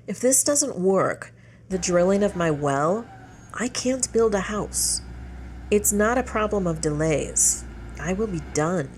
If this doesn't work, the drilling of my well, I can't build a house. It's not a problem of delays. I will be done.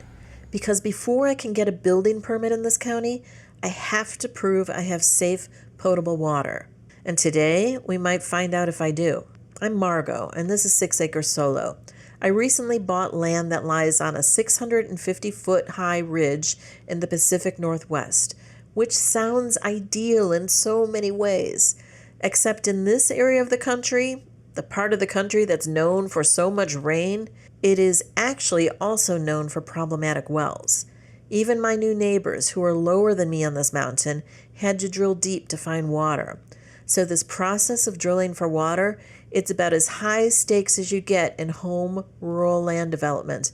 Because before I can get a building permit in this county, I have to prove I have safe, potable water. And today, we might find out if I do. I'm Margot, and this is 6 Acres Solo. I recently bought land that lies on a 650-foot high ridge in the Pacific Northwest, which sounds ideal in so many ways. Except in this area of the country, the part of the country that's known for so much rain, it is actually also known for problematic wells. Even my new neighbors, who are lower than me on this mountain, had to drill deep to find water. So this process of drilling for water, it's about as high stakes as you get in home rural land development.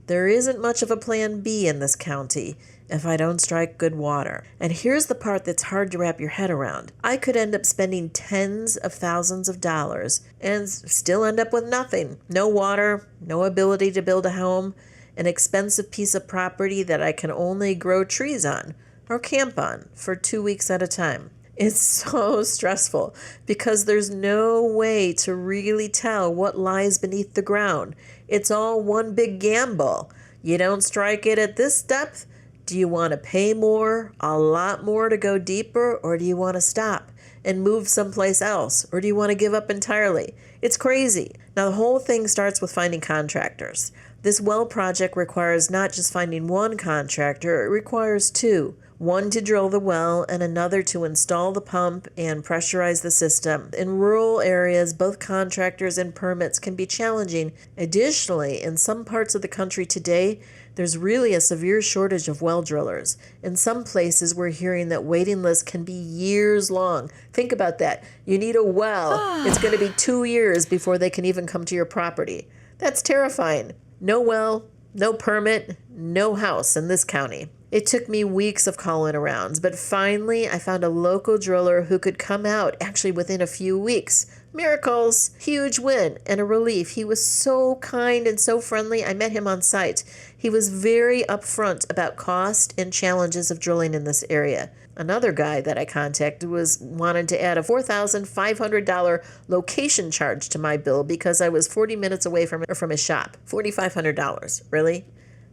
There isn't much of a plan B in this county if I don't strike good water. And here's the part that's hard to wrap your head around. I could end up spending tens of thousands of dollars and still end up with nothing. No water, no ability to build a home, an expensive piece of property that I can only grow trees on or camp on for 2 weeks at a time. It's so stressful because there's no way to really tell what lies beneath the ground. It's all one big gamble. You don't strike it at this depth. Do you want to pay more, a lot more to go deeper, or do you want to stop and move someplace else, or do you want to give up entirely? It's crazy. Now, the whole thing starts with finding contractors. This well project requires not just finding one contractor, it requires two. One to drill the well and another to install the pump and pressurize the system. In rural areas, both contractors and permits can be challenging. Additionally, in some parts of the country today, there's really a severe shortage of well drillers. In some places, we're hearing that waiting lists can be years long. Think about that. You need a well. It's going to be 2 years before they can even come to your property. That's terrifying. No well, no permit, no house in this county. It took me weeks of calling around, but finally I found a local driller who could come out actually within a few weeks. Miracles! Huge win and a relief. He was so kind and so friendly. I met him on site. He was very upfront about cost and challenges of drilling in this area. Another guy that I contacted wanted to add a $4,500 location charge to my bill because I was 40 minutes away from his shop. $4,500. Really?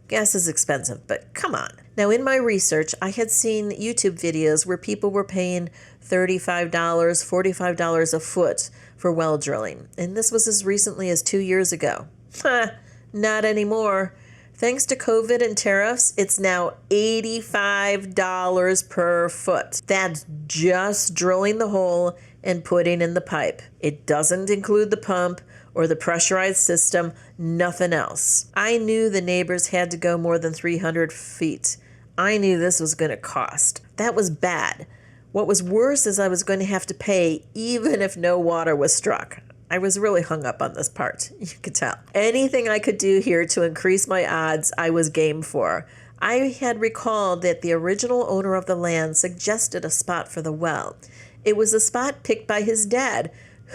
Gas is expensive, but come on. Now, in my research, I had seen YouTube videos where people were paying $35, $45 a foot for well drilling. And this was as recently as 2 years ago. Not anymore. Thanks to COVID and tariffs, it's now $85 per foot. That's just drilling the hole and putting in the pipe. It doesn't include the pump or the pressurized system, nothing else. I knew the neighbors had to go more than 300 feet. I knew this was going to cost. That was bad. What was worse is I was going to have to pay even if no water was struck. I was really hung up on this part, you could tell. Anything I could do here to increase my odds, I was game for. I had recalled that the original owner of the land suggested a spot for the well. It was a spot picked by his dad,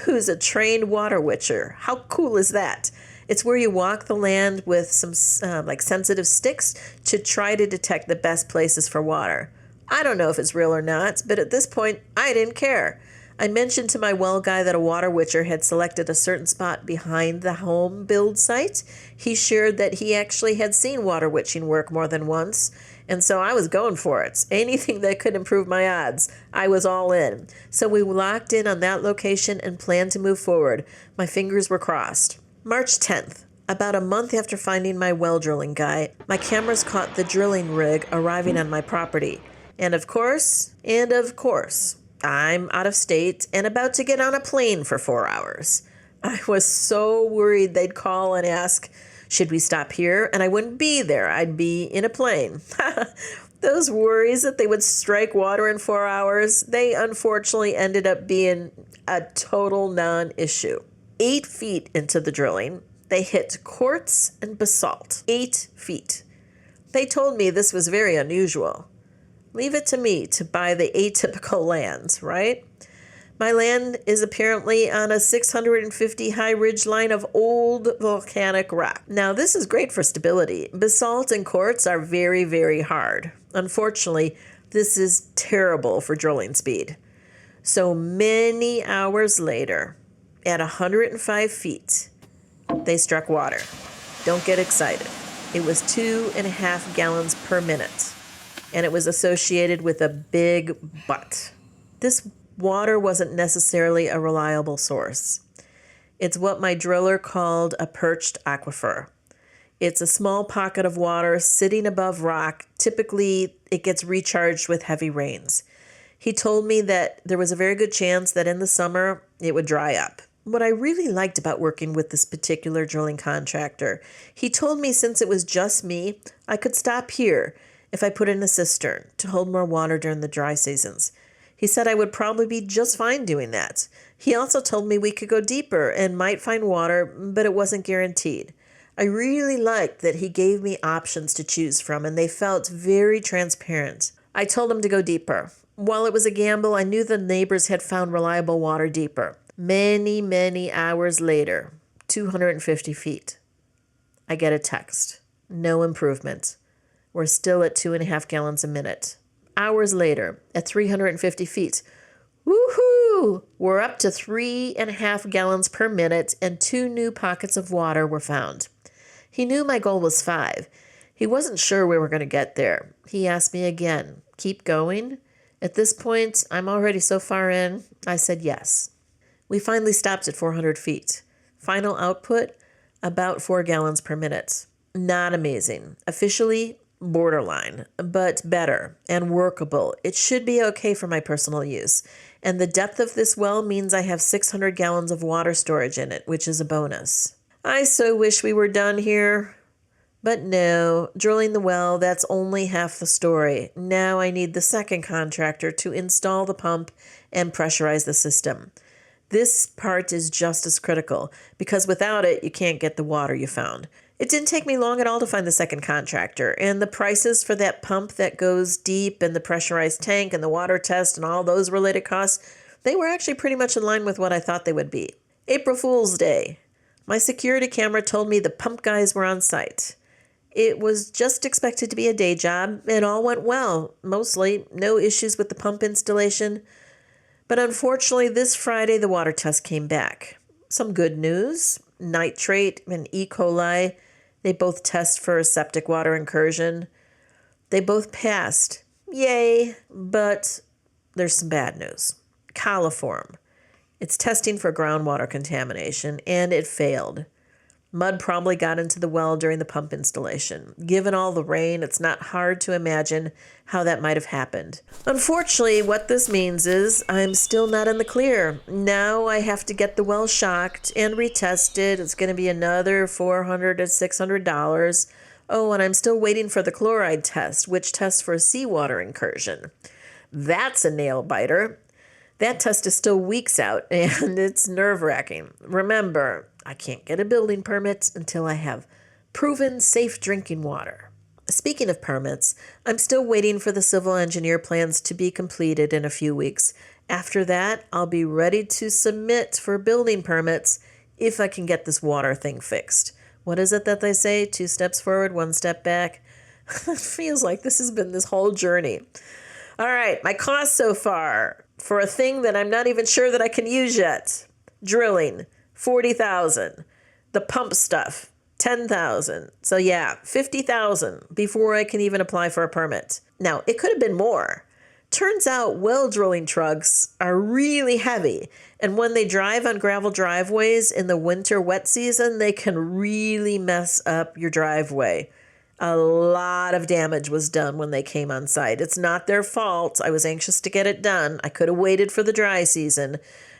who's a trained water witcher. How cool is that? It's where you walk the land with some sensitive sticks to try to detect the best places for water. I don't know if it's real or not, but at this point, I didn't care. I mentioned to my well guy that a water witcher had selected a certain spot behind the home build site. He shared that he actually had seen water witching work more than once, and so I was going for it. Anything that could improve my odds, I was all in. So we locked in on that location and planned to move forward. My fingers were crossed. March 10th, about a month after finding my well drilling guy, my cameras caught the drilling rig arriving on my property. And of course, I'm out of state and about to get on a plane for 4 hours. I was so worried they'd call and ask, should we stop here? And I wouldn't be there. I'd be in a plane. Those worries that they would strike water in 4 hours, they unfortunately ended up being a total non-issue. 8 feet into the drilling, they hit quartz and basalt. 8 feet. They told me this was very unusual. Leave it to me to buy the atypical lands, right? My land is apparently on a 650 high ridge line of old volcanic rock. Now, this is great for stability. Basalt and quartz are very, very hard. Unfortunately, this is terrible for drilling speed. So many hours later, at 105 feet, they struck water. Don't get excited. It was 2.5 gallons per minute, and it was associated with a big but. This water wasn't necessarily a reliable source. It's what my driller called a perched aquifer. It's a small pocket of water sitting above rock. Typically, it gets recharged with heavy rains. He told me that there was a very good chance that in the summer it would dry up. What I really liked about working with this particular drilling contractor, he told me since it was just me, I could stop here if I put in a cistern to hold more water during the dry seasons. He said I would probably be just fine doing that. He also told me we could go deeper and might find water, but it wasn't guaranteed. I really liked that he gave me options to choose from, and they felt very transparent. I told him to go deeper. While it was a gamble, I knew the neighbors had found reliable water deeper. Many, many hours later, 250 feet, I get a text. No improvement. We're still at 2.5 gallons a minute. Hours later, at 350 feet, woohoo! We're up to 3.5 gallons per minute, and 2 new pockets of water were found. He knew my goal was 5. He wasn't sure we were going to get there. He asked me again, keep going? At this point, I'm already so far in, I said yes. We finally stopped at 400 feet. Final output, about 4 gallons per minute. Not amazing. Officially, borderline, but better and workable. It should be okay for my personal use. And the depth of this well means I have 600 gallons of water storage in it, which is a bonus. I so wish we were done here. But no, drilling the well, that's only half the story. Now I need the second contractor to install the pump and pressurize the system. This part is just as critical, because without it, you can't get the water you found. It didn't take me long at all to find the second contractor, and the prices for that pump that goes deep and the pressurized tank and the water test and all those related costs, they were actually pretty much in line with what I thought they would be. April Fool's Day. My security camera told me the pump guys were on site. It was just expected to be a day job. It all went well, mostly. No issues with the pump installation. But unfortunately, this Friday, the water test came back. Some good news. Nitrate and E. coli, they both test for septic water incursion. They both passed. Yay! But there's some bad news. Coliform. It's testing for groundwater contamination, and it failed. Mud probably got into the well during the pump installation. Given all the rain, it's not hard to imagine how that might have happened. Unfortunately, what this means is I'm still not in the clear. Now I have to get the well shocked and retested. It's going to be another $400 to $600. Oh, and I'm still waiting for the chloride test, which tests for seawater incursion. That's a nail biter. That test is still weeks out, and it's nerve-wracking. Remember, I can't get a building permit until I have proven safe drinking water. Speaking of permits, I'm still waiting for the civil engineer plans to be completed in a few weeks. After that, I'll be ready to submit for building permits if I can get this water thing fixed. What is it that they say? 2 steps forward, 1 step back? It feels like this has been this whole journey. All right, my cost so far for a thing that I'm not even sure that I can use yet. Drilling, $40,000. The pump stuff, $10,000. So yeah, $50,000 before I can even apply for a permit. Now, it could have been more. Turns out well drilling trucks are really heavy, and when they drive on gravel driveways in the winter wet season, they can really mess up your driveway. A lot of damage was done when they came on site. It's not their fault. I was anxious to get it done. I could have waited for the dry season.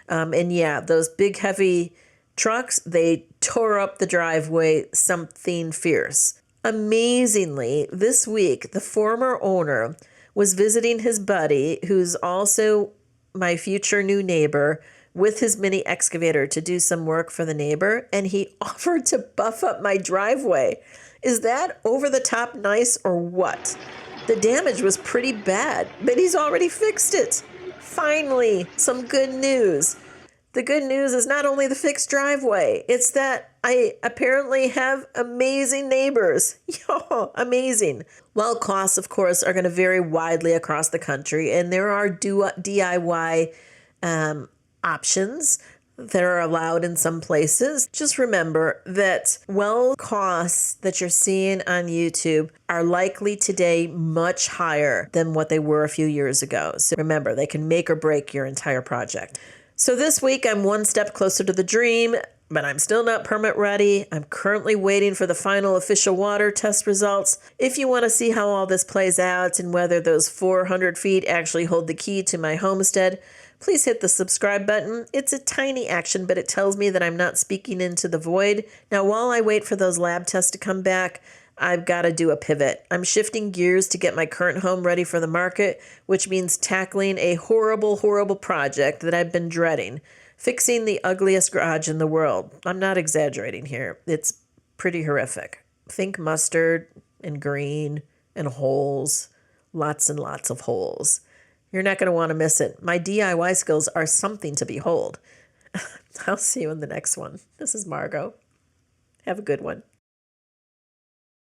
And yeah, those big heavy trucks, they tore up the driveway something fierce. Amazingly, this week, the former owner was visiting his buddy, who's also my future new neighbor, with his mini excavator to do some work for the neighbor, and he offered to buff up my driveway. Is that over the top nice or what? The damage was pretty bad, but he's already fixed it. Finally, some good news. The good news is not only the fixed driveway, it's that I apparently have amazing neighbors. Yo, amazing. Well, costs, of course, are going to vary widely across the country, and there are DIY options that are allowed in some places. Just remember that well costs that you're seeing on YouTube are likely today much higher than what they were a few years ago. So remember, they can make or break your entire project. So this week I'm one step closer to the dream, but I'm still not permit ready. I'm currently waiting for the final official water test results. If you want to see how all this plays out and whether those 400 feet actually hold the key to my homestead, please hit the subscribe button. It's a tiny action, but it tells me that I'm not speaking into the void. Now, while I wait for those lab tests to come back, I've got to do a pivot. I'm shifting gears to get my current home ready for the market, which means tackling a horrible, horrible project that I've been dreading. Fixing the ugliest garage in the world. I'm not exaggerating here. It's pretty horrific. Think mustard and green and holes. Lots and lots of holes. You're not going to want to miss it. My DIY skills are something to behold. I'll see you in the next one. This is Margot. Have a good one.